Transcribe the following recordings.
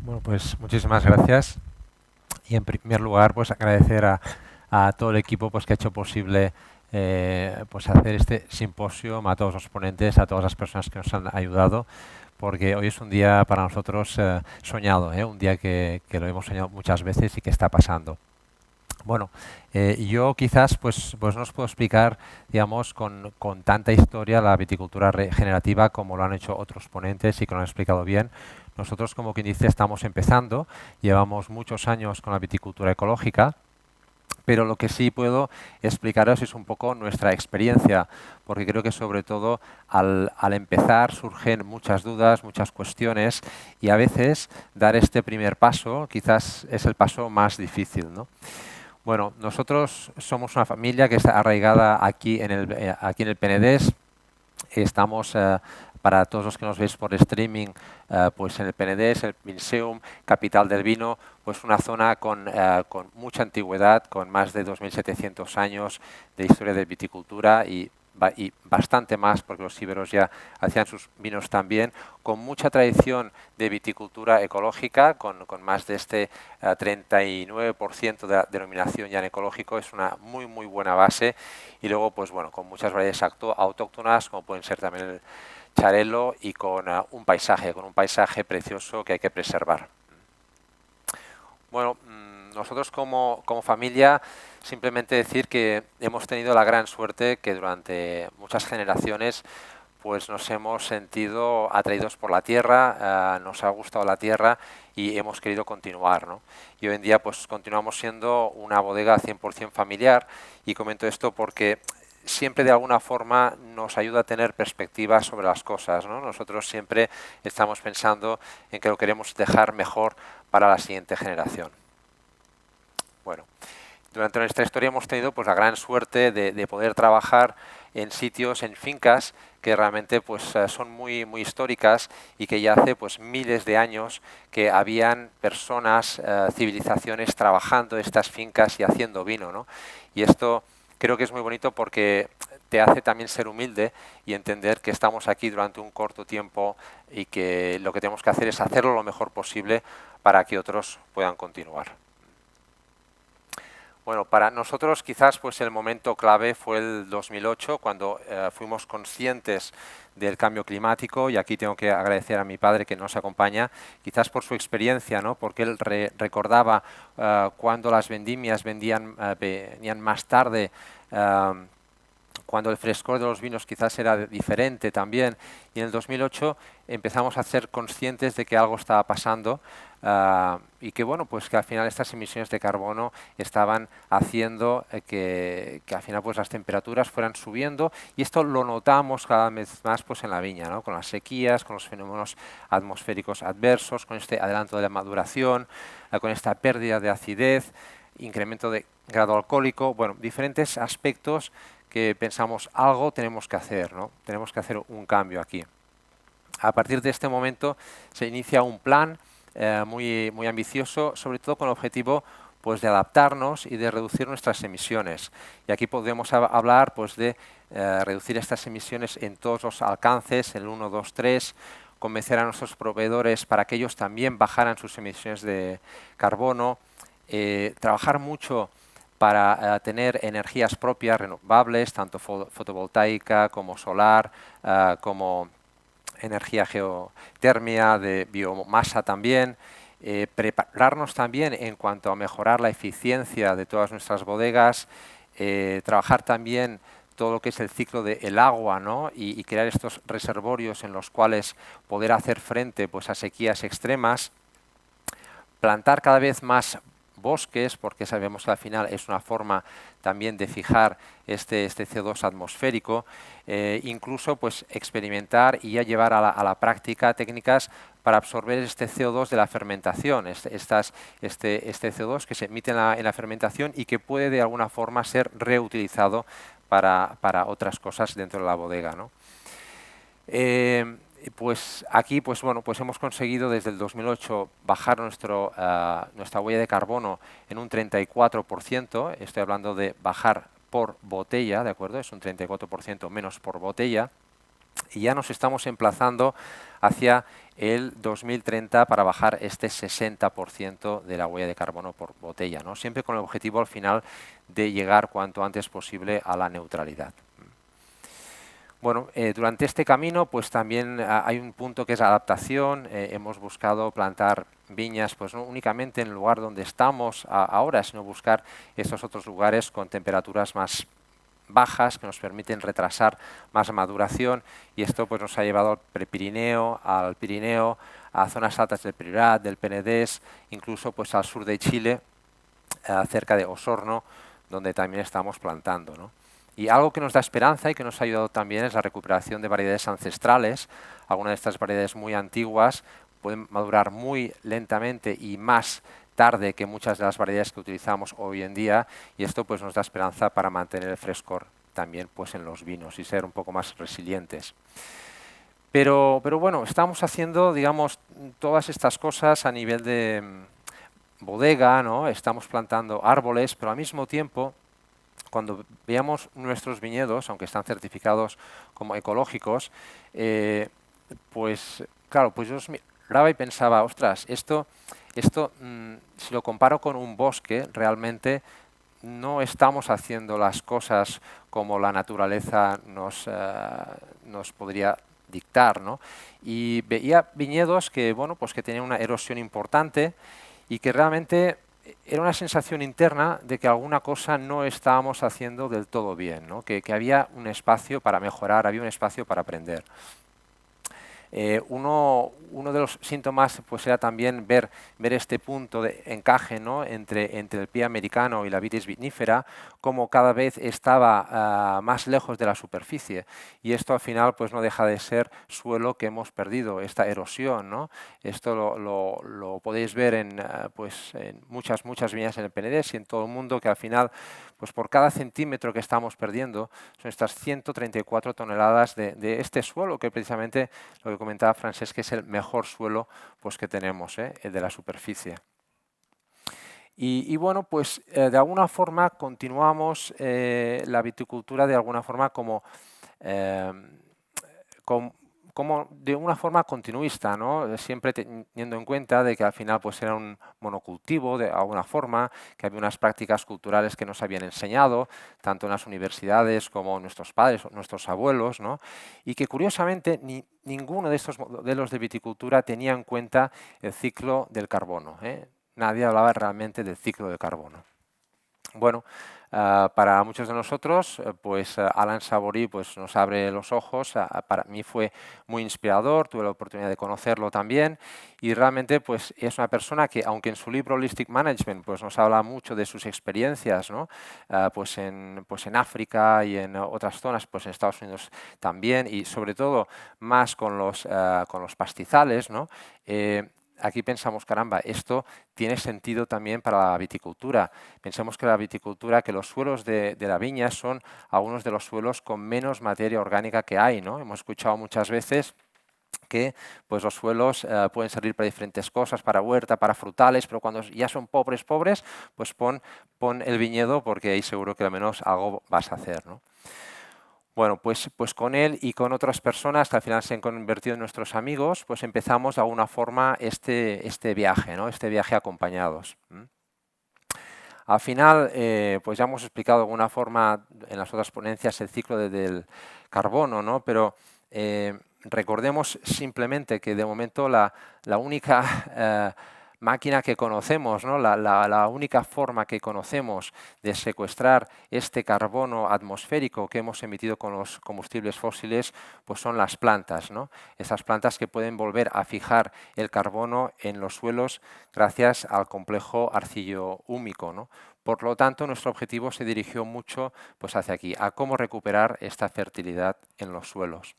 Bueno, pues muchísimas gracias. Y en primer lugar, pues agradecer a todo el equipo pues, que ha hecho posible pues hacer este simposio, a todos los ponentes, a todas las personas que nos han ayudado, porque hoy es un día para nosotros soñado, un día que lo hemos soñado muchas veces y que está pasando. Bueno, yo quizás pues no os puedo explicar, digamos, con tanta historia la viticultura regenerativa como lo han hecho otros ponentes y que lo han explicado bien. Nosotros, como quien dice, estamos empezando, llevamos muchos años con la viticultura ecológica, pero lo que sí puedo explicaros es un poco nuestra experiencia, porque creo que sobre todo al empezar surgen muchas dudas, muchas cuestiones y a veces dar este primer paso quizás es el paso más difícil, ¿no? Bueno, nosotros somos una familia que está arraigada aquí en el Penedés. Estamos, para todos los que nos veis por streaming, pues en el Penedés, el Minseum, capital del vino, pues una zona con mucha antigüedad, con más de 2.700 años de historia de viticultura y bastante más, porque los íberos ya hacían sus vinos también, con mucha tradición de viticultura ecológica, con más de este 39% de la denominación ya en ecológico, es una muy buena base. Y luego, pues bueno, con muchas variedades autóctonas, como pueden ser también el charelo y con un paisaje precioso que hay que preservar. Bueno, nosotros como familia, simplemente decir que hemos tenido la gran suerte que durante muchas generaciones pues nos hemos sentido atraídos por la tierra, nos ha gustado la tierra y hemos querido continuar, ¿no? Y hoy en día pues continuamos siendo una bodega 100% familiar, y comento esto porque siempre de alguna forma nos ayuda a tener perspectivas sobre las cosas, ¿no? Nosotros siempre estamos pensando en que lo queremos dejar mejor para la siguiente generación. Bueno, durante nuestra historia hemos tenido pues la gran suerte de poder trabajar en sitios, en fincas que realmente pues son muy históricas y que ya hace pues miles de años que habían personas, civilizaciones trabajando en estas fincas y haciendo vino, ¿no? Y esto creo que es muy bonito porque te hace también ser humilde y entender que estamos aquí durante un corto tiempo y que lo que tenemos que hacer es hacerlo lo mejor posible para que otros puedan continuar. Bueno, para nosotros quizás pues el momento clave fue el 2008, cuando fuimos conscientes del cambio climático, y aquí tengo que agradecer a mi padre que nos acompaña, quizás por su experiencia, ¿no? Porque él recordaba cuando las vendimias venían más tarde, cuando el frescor de los vinos quizás era diferente también, y en el 2008 empezamos a ser conscientes de que algo estaba pasando, y que bueno, pues que al final estas emisiones de carbono estaban haciendo que al final pues las temperaturas fueran subiendo, y esto lo notamos cada vez más pues en la viña, ¿no? Con las sequías, con los fenómenos atmosféricos adversos, con este adelanto de la maduración, con esta pérdida de acidez, incremento de grado alcohólico, bueno, diferentes aspectos que pensamos algo tenemos que hacer, ¿no? Tenemos que hacer un cambio aquí. A partir de este momento se inicia un plan muy ambicioso, sobre todo con el objetivo pues, de adaptarnos y de reducir nuestras emisiones. Y aquí podemos hablar pues, de reducir estas emisiones en todos los alcances, el 1, 2, 3, convencer a nuestros proveedores para que ellos también bajaran sus emisiones de carbono, trabajar mucho para tener energías propias renovables, tanto fotovoltaica como solar, como energía geotérmica, de biomasa también. Prepararnos también en cuanto a mejorar la eficiencia de todas nuestras bodegas, trabajar también todo lo que es el ciclo del agua, ¿no? y crear estos reservorios en los cuales poder hacer frente pues, a sequías extremas, plantar cada vez más bosques, porque sabemos que al final es una forma también de fijar este CO2 atmosférico, incluso pues experimentar y ya llevar a la práctica técnicas para absorber este CO2 de la fermentación, este CO2 que se emite en la fermentación y que puede de alguna forma ser reutilizado para otras cosas dentro de la bodega, ¿no? Pues aquí pues bueno, pues hemos conseguido desde el 2008 bajar nuestra huella de carbono en un 34%. Estoy hablando de bajar por botella, ¿de acuerdo? Es un 34% menos por botella. y ya nos estamos emplazando hacia el 2030 para bajar este 60% de la huella de carbono por botella, ¿no? Siempre con el objetivo al final de llegar cuanto antes posible a la neutralidad. Bueno, durante este camino pues también hay un punto que es adaptación. Hemos buscado plantar viñas pues no únicamente en el lugar donde estamos ahora, sino buscar estos otros lugares con temperaturas más bajas que nos permiten retrasar más maduración, y esto pues nos ha llevado al Prepirineo, al Pirineo, a zonas altas del Priorat, del Penedés, incluso pues al sur de Chile, cerca de Osorno, donde también estamos plantando, ¿no? Y algo que nos da esperanza y que nos ha ayudado también es la recuperación de variedades ancestrales. Algunas de estas variedades muy antiguas pueden madurar muy lentamente y más tarde que muchas de las variedades que utilizamos hoy en día, y esto pues nos da esperanza para mantener el frescor también pues en los vinos y ser un poco más resilientes. Pero bueno, estamos haciendo, digamos, todas estas cosas a nivel de bodega, ¿no? Estamos plantando árboles, pero al mismo tiempo, cuando veamos nuestros viñedos, aunque están certificados como ecológicos, pues claro, pues yo miraba y pensaba, ostras, esto si lo comparo con un bosque, realmente no estamos haciendo las cosas como la naturaleza nos podría dictar, ¿no? Y veía viñedos que, bueno, pues que tenían una erosión importante y que realmente era una sensación interna de que alguna cosa no estábamos haciendo del todo bien, ¿no? Que había un espacio para mejorar, había un espacio para aprender. Uno de los síntomas pues era también ver este punto de encaje, ¿no? entre el pie americano y la vitis vinífera, como cada vez estaba más lejos de la superficie, y esto al final pues no deja de ser suelo que hemos perdido, esta erosión, ¿no? Esto lo podéis ver pues en muchas viñas en el Penedés y en todo el mundo, que al final pues por cada centímetro que estamos perdiendo son estas 134 toneladas de este suelo, que precisamente lo que comentaba Francesc, que es el mejor suelo pues que tenemos, el de la superficie. Y bueno, pues de alguna forma continuamos la viticultura de alguna forma como de una forma continuista, ¿no? Siempre teniendo en cuenta de que al final pues era un monocultivo de alguna forma, que había unas prácticas culturales que nos habían enseñado, tanto en las universidades como nuestros padres o nuestros abuelos, ¿no? Y que curiosamente ninguno de estos modelos de viticultura tenía en cuenta el ciclo del carbono, ¿eh? Nadie hablaba realmente del ciclo del carbono. Bueno, para muchos de nosotros, pues Alain Savory pues, nos abre los ojos. Para mí fue muy inspirador, tuve la oportunidad de conocerlo también, y realmente pues, es una persona que, aunque en su libro Holistic Management pues, nos habla mucho de sus experiencias, ¿no? Pues en África y en otras zonas, pues en Estados Unidos también, y sobre todo más con los pastizales, ¿no? Aquí pensamos, caramba, esto tiene sentido también para la viticultura. Pensemos que la viticultura, que los suelos de la viña son algunos de los suelos con menos materia orgánica que hay, ¿no? Hemos escuchado muchas veces que pues, los suelos pueden servir para diferentes cosas, para huerta, para frutales, pero cuando ya son pobres, pues pon el viñedo, porque ahí seguro que al menos algo vas a hacer, ¿no? Bueno, pues con él y con otras personas que al final se han convertido en nuestros amigos, pues empezamos de alguna forma este viaje, ¿no? Este viaje acompañados. Al final, pues ya hemos explicado de alguna forma en las otras ponencias el ciclo del carbono, ¿no? Pero recordemos simplemente que de momento la única máquina que conocemos, ¿no? La única forma que conocemos de secuestrar este carbono atmosférico que hemos emitido con los combustibles fósiles, pues son las plantas, ¿no? Esas plantas que pueden volver a fijar el carbono en los suelos gracias al complejo arcillo-húmico, ¿no? Por lo tanto, nuestro objetivo se dirigió mucho pues, hacia aquí, a cómo recuperar esta fertilidad en los suelos.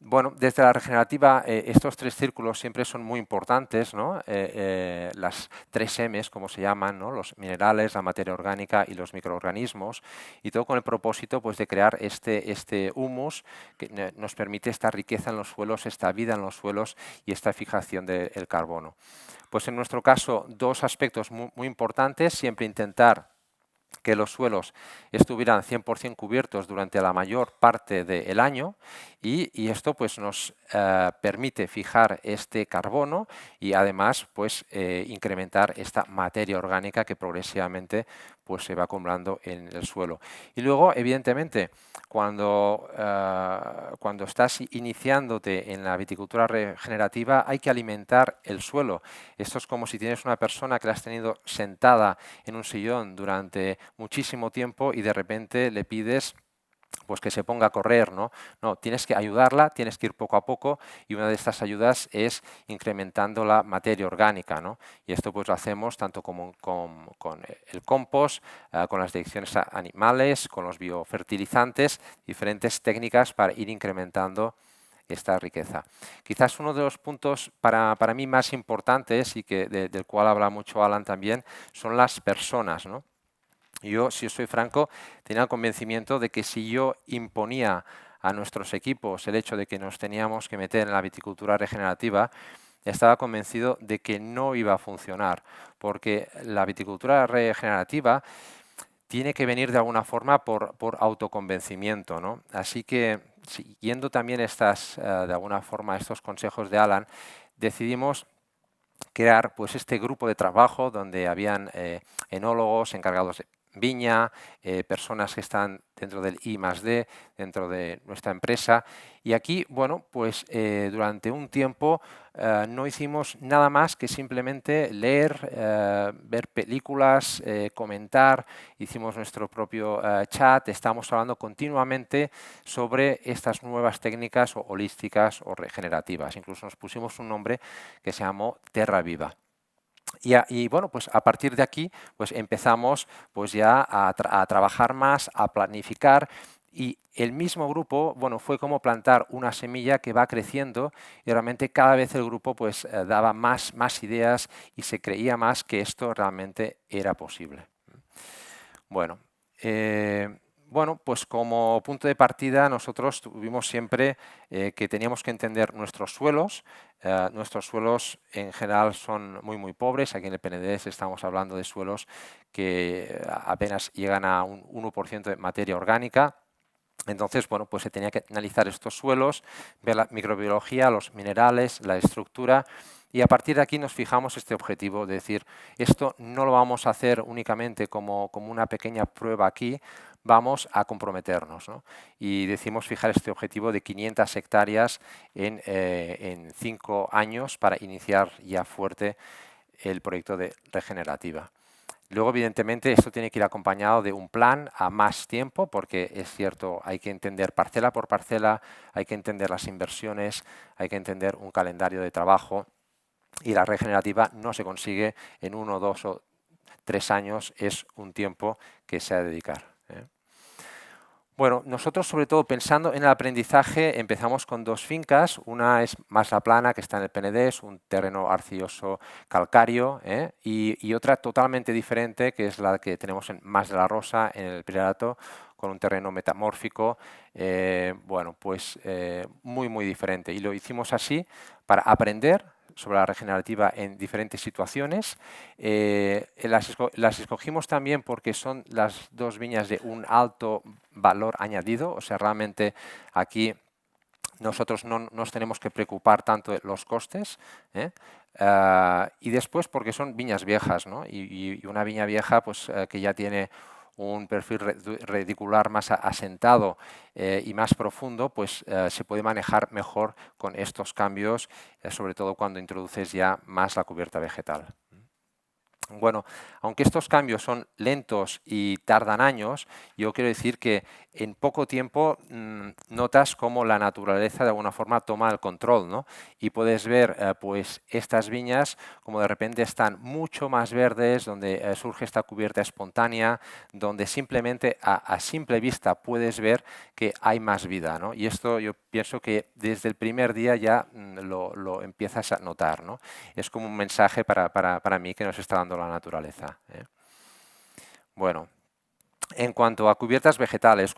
Bueno, desde la regenerativa estos tres círculos siempre son muy importantes, ¿no? Las 3 M's, como se llaman, ¿no? Los minerales, la materia orgánica y los microorganismos, y todo con el propósito pues, de crear este humus que nos permite esta riqueza en los suelos, esta vida en los suelos y esta fijación del carbono. Pues en nuestro caso, dos aspectos muy importantes: siempre intentar que los suelos estuvieran 100% cubiertos durante la mayor parte del año y esto pues nos permite fijar este carbono y además pues incrementar esta materia orgánica que progresivamente pues se va acumulando en el suelo. Y luego, evidentemente, cuando estás iniciándote en la viticultura regenerativa hay que alimentar el suelo. Esto es como si tienes una persona que la has tenido sentada en un sillón durante muchísimo tiempo y de repente le pides pues que se ponga a correr, ¿no? No, tienes que ayudarla, tienes que ir poco a poco y una de estas ayudas es incrementando la materia orgánica, ¿no? Y esto pues lo hacemos tanto con el compost, con las direcciones a animales, con los biofertilizantes, diferentes técnicas para ir incrementando esta riqueza. Quizás uno de los puntos para mí más importantes y del cual habla mucho Alan también son las personas, ¿no? Yo, si os soy franco, tenía el convencimiento de que si yo imponía a nuestros equipos el hecho de que nos teníamos que meter en la viticultura regenerativa, estaba convencido de que no iba a funcionar, porque la viticultura regenerativa tiene que venir de alguna forma por autoconvencimiento, ¿no? Así que, siguiendo también de alguna forma estos consejos de Alan, decidimos crear pues este grupo de trabajo donde habían enólogos encargados de viña, personas que están dentro del I+D, dentro de nuestra empresa. Y aquí, bueno, pues durante un tiempo no hicimos nada más que simplemente leer, ver películas, comentar, hicimos nuestro propio chat, estamos hablando continuamente sobre estas nuevas técnicas holísticas o regenerativas. Incluso nos pusimos un nombre que se llamó Terra Viva. Y bueno, pues a partir de aquí pues empezamos pues ya a trabajar más, a planificar y el mismo grupo, bueno, fue como plantar una semilla que va creciendo y realmente cada vez el grupo pues daba más ideas y se creía más que esto realmente era posible. Bueno, pues como punto de partida nosotros tuvimos siempre que teníamos que entender nuestros suelos. Nuestros suelos en general son muy pobres. Aquí en el Penedès estamos hablando de suelos que apenas llegan a un 1% de materia orgánica. Entonces, bueno, pues se tenía que analizar estos suelos, ver la microbiología, los minerales, la estructura y a partir de aquí nos fijamos este objetivo de decir, esto no lo vamos a hacer únicamente como una pequeña prueba aquí, vamos a comprometernos, ¿no? Y decimos fijar este objetivo de 500 hectáreas en 5 años para iniciar ya fuerte el proyecto de regenerativa. Luego, evidentemente, esto tiene que ir acompañado de un plan a más tiempo, porque es cierto, hay que entender parcela por parcela, hay que entender las inversiones, hay que entender un calendario de trabajo y la regenerativa no se consigue en 1, 2 o 3 años, es un tiempo que se ha de dedicar. Bueno, nosotros sobre todo pensando en el aprendizaje empezamos con 2 fincas, una es más la plana que está en el Penedès, un terreno arcilloso calcáreo y otra totalmente diferente que es la que tenemos en Mas de la Rosa en el Priorato con un terreno metamórfico, bueno pues muy diferente y lo hicimos así para aprender sobre la regenerativa en diferentes situaciones. Las escogimos también porque son las 2 viñas de un alto valor añadido, o sea, realmente aquí nosotros no nos tenemos que preocupar tanto de los costes. Y después porque son viñas viejas, ¿no? Y una viña vieja pues, que ya tiene un perfil radicular más asentado y más profundo, pues se puede manejar mejor con estos cambios, sobre todo cuando introduces ya más la cubierta vegetal. Bueno, aunque estos cambios son lentos y tardan años, yo quiero decir que en poco tiempo notas cómo la naturaleza de alguna forma toma el control, ¿no? Y puedes ver pues estas viñas como de repente están mucho más verdes, donde surge esta cubierta espontánea, donde simplemente a simple vista puedes ver que hay más vida, ¿no? Y esto yo pienso que desde el primer día ya lo empiezas a notar, ¿no? Es como un mensaje para mí que nos está dando la naturaleza. Bueno, en cuanto a cubiertas vegetales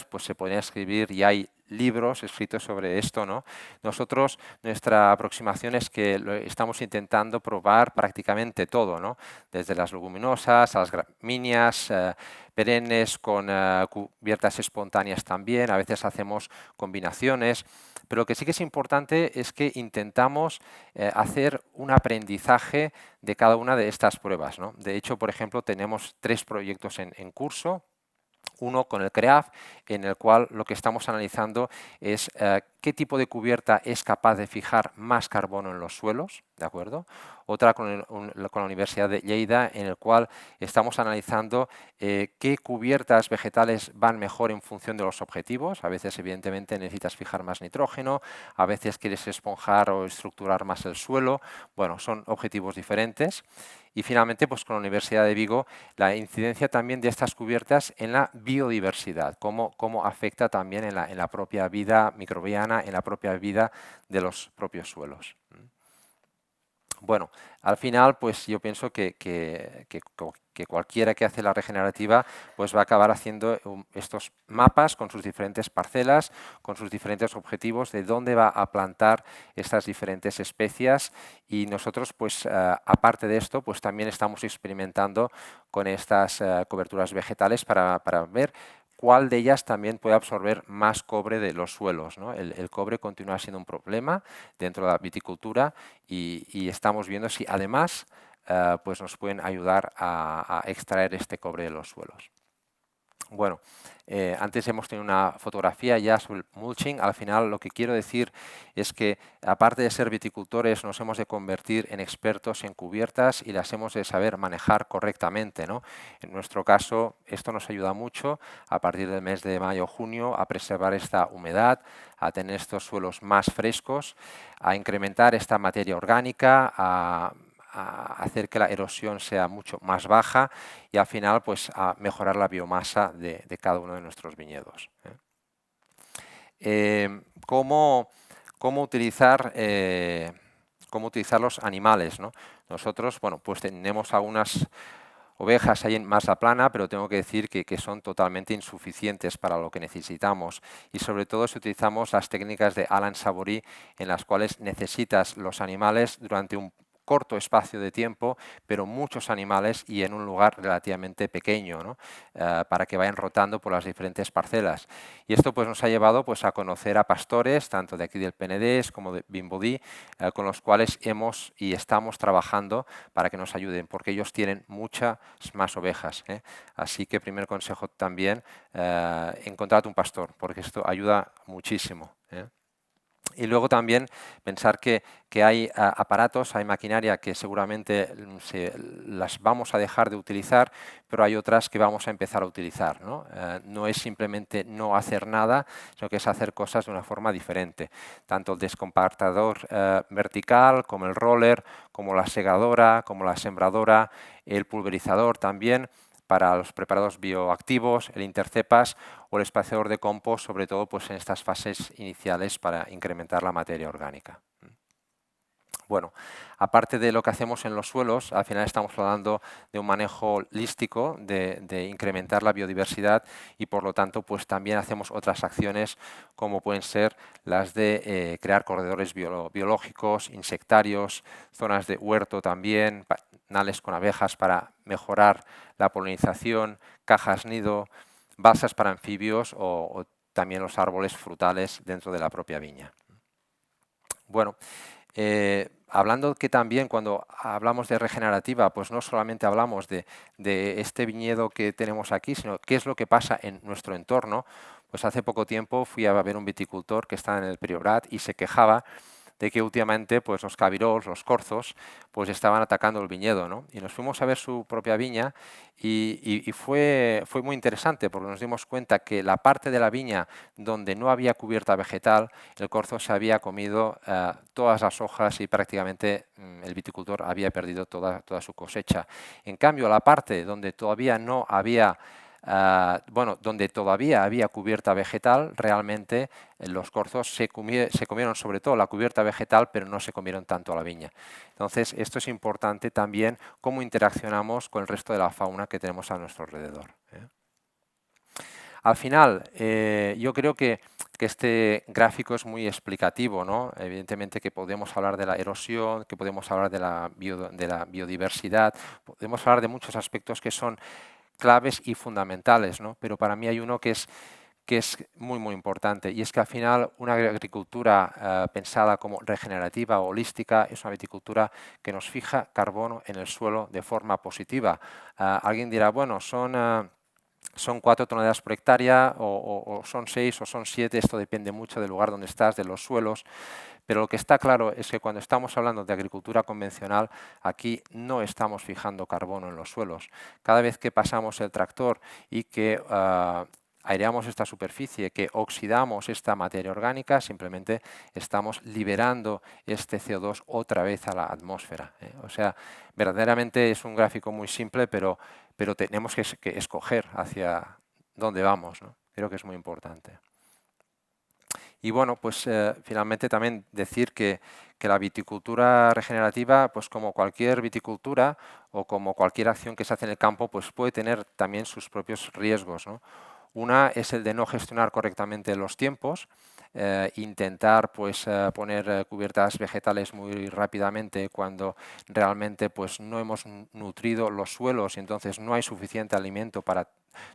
pues se podría escribir y hay libros escritos sobre esto, ¿no? Nosotros, nuestra aproximación es que estamos intentando probar prácticamente todo, ¿no? Desde las leguminosas a las gramíneas, perennes con cubiertas espontáneas también, a veces hacemos combinaciones, pero lo que sí que es importante es que intentamos hacer un aprendizaje de cada una de estas pruebas, ¿no? De hecho, por ejemplo, tenemos 3 proyectos en curso. Uno con el CREAF, en el cual lo que estamos analizando es qué tipo de cubierta es capaz de fijar más carbono en los suelos, ¿de acuerdo? Otra con la Universidad de Lleida, en el cual estamos analizando qué cubiertas vegetales van mejor en función de los objetivos. A veces, evidentemente, necesitas fijar más nitrógeno, a veces quieres esponjar o estructurar más el suelo. Bueno, son objetivos diferentes. Y finalmente, pues con la Universidad de Vigo, la incidencia también de estas cubiertas en la biodiversidad, cómo afecta también en la propia vida microbiana, en la propia vida de los propios suelos. Bueno, al final, pues yo pienso que cualquiera que hace la regenerativa pues va a acabar haciendo estos mapas con sus diferentes parcelas, con sus diferentes objetivos de dónde va a plantar estas diferentes especies, y nosotros pues aparte de esto pues también estamos experimentando con estas coberturas vegetales para ver cuál de ellas también puede absorber más cobre de los suelos, ¿no? El cobre continúa siendo un problema dentro de la viticultura y estamos viendo si además pues nos pueden ayudar a extraer este cobre de los suelos. Bueno, antes hemos tenido una fotografía ya sobre el mulching. Al final lo que quiero decir es que aparte de ser viticultores nos hemos de convertir en expertos en cubiertas y las hemos de saber manejar correctamente, ¿no? En nuestro caso esto nos ayuda mucho a partir del mes de mayo o junio a preservar esta humedad, a tener estos suelos más frescos, a incrementar esta materia orgánica, a hacer que la erosión sea mucho más baja y al final pues a mejorar la biomasa de cada uno de nuestros viñedos. ¿Cómo utilizar los animales, ¿no? Nosotros, bueno, pues tenemos algunas ovejas ahí en Masaplana, pero tengo que decir que son totalmente insuficientes para lo que necesitamos, y sobre todo si utilizamos las técnicas de Alan Savory, en las cuales necesitas los animales durante un corto espacio de tiempo, pero muchos animales y en un lugar relativamente pequeño, ¿no? Para que vayan rotando por las diferentes parcelas. Y esto pues nos ha llevado pues a conocer a pastores, tanto de aquí del Penedès como de Vimbodí, con los cuales hemos y estamos trabajando para que nos ayuden, porque ellos tienen muchas más ovejas, ¿eh? Así que primer consejo también, encontrad un pastor, porque esto ayuda muchísimo, ¿eh? Y luego también pensar que hay aparatos, hay maquinaria que seguramente las vamos a dejar de utilizar, pero hay otras que vamos a empezar a utilizar, ¿no? No es simplemente no hacer nada, sino que es hacer cosas de una forma diferente. Tanto el descompactador vertical, como el roller, como la segadora, como la sembradora, el pulverizador también, para los preparados bioactivos, el intercepas o el espaciador de compost, sobre todo pues en estas fases iniciales para incrementar la materia orgánica. Bueno, aparte de lo que hacemos en los suelos, al final estamos hablando de un manejo holístico, de incrementar la biodiversidad, y por lo tanto pues también hacemos otras acciones como pueden ser las de crear corredores biológicos, insectarios, zonas de huerto también, panales con abejas para mejorar la polinización, cajas nido, balsas para anfibios o también los árboles frutales dentro de la propia viña. Bueno, hablando que también cuando hablamos de regenerativa, pues no solamente hablamos de este viñedo que tenemos aquí, sino qué es lo que pasa en nuestro entorno. Pues hace poco tiempo fui a ver un viticultor que está en el Priorat y se quejaba de que últimamente pues los cabirols, los corzos, pues estaban atacando el viñedo, ¿no? Y nos fuimos a ver su propia viña y fue muy interesante, porque nos dimos cuenta que la parte de la viña donde no había cubierta vegetal, el corzo se había comido todas las hojas y prácticamente el viticultor había perdido toda su cosecha. En cambio, la parte donde todavía no había donde todavía había cubierta vegetal, realmente los corzos se comieron sobre todo la cubierta vegetal, pero no se comieron tanto la viña. Entonces, esto es importante también, cómo interaccionamos con el resto de la fauna que tenemos a nuestro alrededor, ¿eh? Al final, yo creo que que este gráfico es muy explicativo, ¿no? Evidentemente que podemos hablar de la erosión, que podemos hablar de la biodiversidad, podemos hablar de muchos aspectos que son claves y fundamentales, ¿no? Pero para mí hay uno que es muy, muy importante, y es que al final una agricultura pensada como regenerativa o holística es una viticultura que nos fija carbono en el suelo de forma positiva. Alguien dirá, bueno, son 4 toneladas por hectárea o son 6 o son 7, esto depende mucho del lugar donde estás, de los suelos, pero lo que está claro es que cuando estamos hablando de agricultura convencional, aquí no estamos fijando carbono en los suelos. Cada vez que pasamos el tractor y que aireamos esta superficie, que oxidamos esta materia orgánica, simplemente estamos liberando este CO2 otra vez a la atmósfera. O sea, verdaderamente es un gráfico muy simple, pero tenemos que escoger hacia dónde vamos, ¿no? Creo que es muy importante. Y bueno, pues finalmente también decir que la viticultura regenerativa, pues como cualquier viticultura o como cualquier acción que se hace en el campo, pues puede tener también sus propios riesgos, ¿no? Una es el de no gestionar correctamente los tiempos, intentar pues, poner cubiertas vegetales muy rápidamente cuando realmente pues, no hemos nutrido los suelos y entonces no hay suficiente alimento para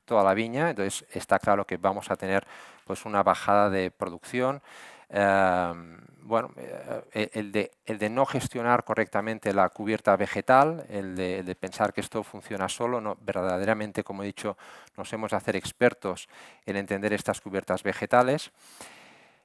toda la viña, entonces está claro que vamos a tener pues, una bajada de producción. Bueno, el de no gestionar correctamente la cubierta vegetal, el de pensar que esto funciona solo, no, verdaderamente, como he dicho, nos hemos de hacer expertos en entender estas cubiertas vegetales.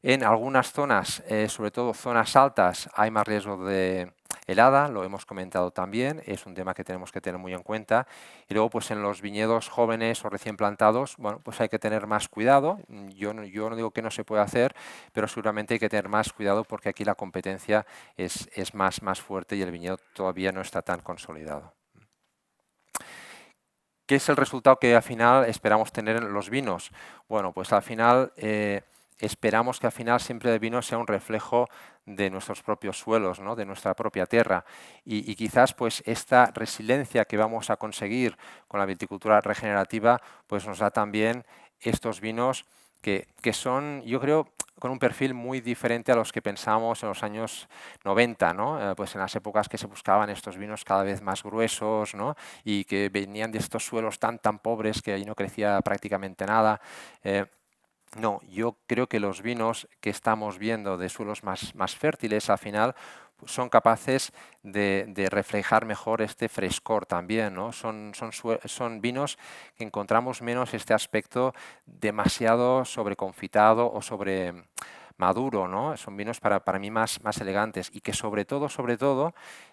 En algunas zonas, sobre todo zonas altas, hay más riesgo de helada, lo hemos comentado también, es un tema que tenemos que tener muy en cuenta. Y luego, pues en los viñedos jóvenes o recién plantados, bueno, pues hay que tener más cuidado. Yo no digo que no se pueda hacer, pero seguramente hay que tener más cuidado porque aquí la competencia es más fuerte y el viñedo todavía no está tan consolidado. ¿Qué es el resultado que al final esperamos tener en los vinos? Bueno, pues al final esperamos que al final siempre el vino sea un reflejo de nuestros propios suelos, ¿no? De nuestra propia tierra. Y quizás pues esta resiliencia que vamos a conseguir con la viticultura regenerativa pues nos da también estos vinos que son, yo creo, con un perfil muy diferente a los que pensamos en los años 90, ¿no? Pues en las épocas que se buscaban estos vinos cada vez más gruesos, ¿no? Y que venían de estos suelos tan pobres que ahí no crecía prácticamente nada. No, yo creo que los vinos que estamos viendo de suelos más fértiles al final pues, son capaces de reflejar mejor este frescor también, ¿no? Son vinos que encontramos menos este aspecto demasiado sobreconfitado o sobre maduro, ¿no? Son vinos para mí más elegantes y que sobre todo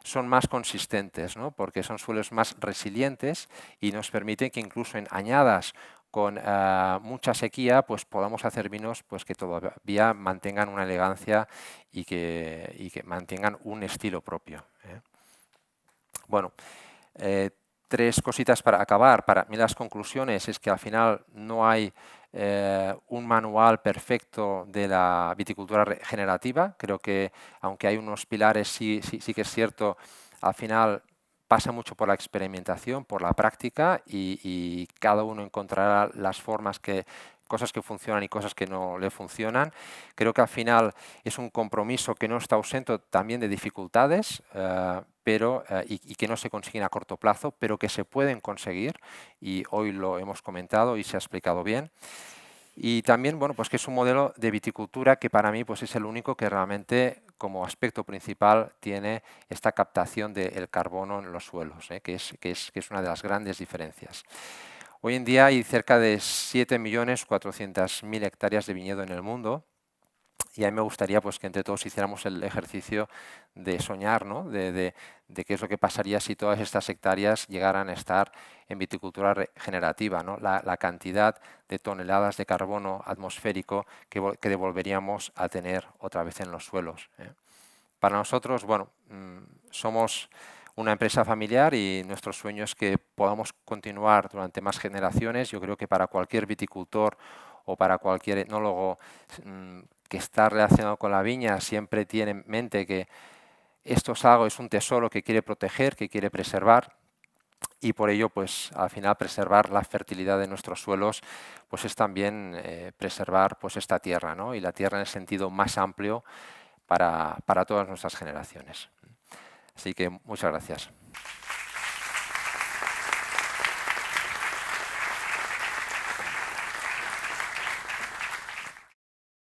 son más consistentes, ¿no? Porque son suelos más resilientes y nos permiten que incluso en añadas con mucha sequía, pues podamos hacer vinos pues, que todavía mantengan una elegancia y que mantengan un estilo propio. Bueno, 3 cositas para acabar. Para mí las conclusiones es que al final no hay un manual perfecto de la viticultura regenerativa. Creo que aunque hay unos pilares, sí que es cierto, al final pasa mucho por la experimentación, por la práctica y cada uno encontrará las formas cosas que funcionan y cosas que no le funcionan. Creo que al final es un compromiso que no está ausente también de dificultades, y que no se consiguen a corto plazo, pero que se pueden conseguir y hoy lo hemos comentado y se ha explicado bien. Y también, bueno, pues que es un modelo de viticultura que para mí pues es el único que realmente como aspecto principal tiene esta captación del carbono en los suelos, que es una de las grandes diferencias. Hoy en día hay cerca de 7.400.000 hectáreas de viñedo en el mundo. Y a mí me gustaría pues, que entre todos hiciéramos el ejercicio de soñar, ¿no? de qué es lo que pasaría si todas estas hectáreas llegaran a estar en viticultura regenerativa, ¿no? La cantidad de toneladas de carbono atmosférico que devolveríamos a tener otra vez en los suelos. Para nosotros, bueno, somos una empresa familiar y nuestro sueño es que podamos continuar durante más generaciones. Yo creo que para cualquier viticultor o para cualquier etnólogo que está relacionado con la viña siempre tiene en mente que esto es un tesoro que quiere proteger, que quiere preservar y por ello, pues al final preservar la fertilidad de nuestros suelos, pues es también preservar pues esta tierra, ¿no? Y la tierra en el sentido más amplio para todas nuestras generaciones. Así que muchas gracias.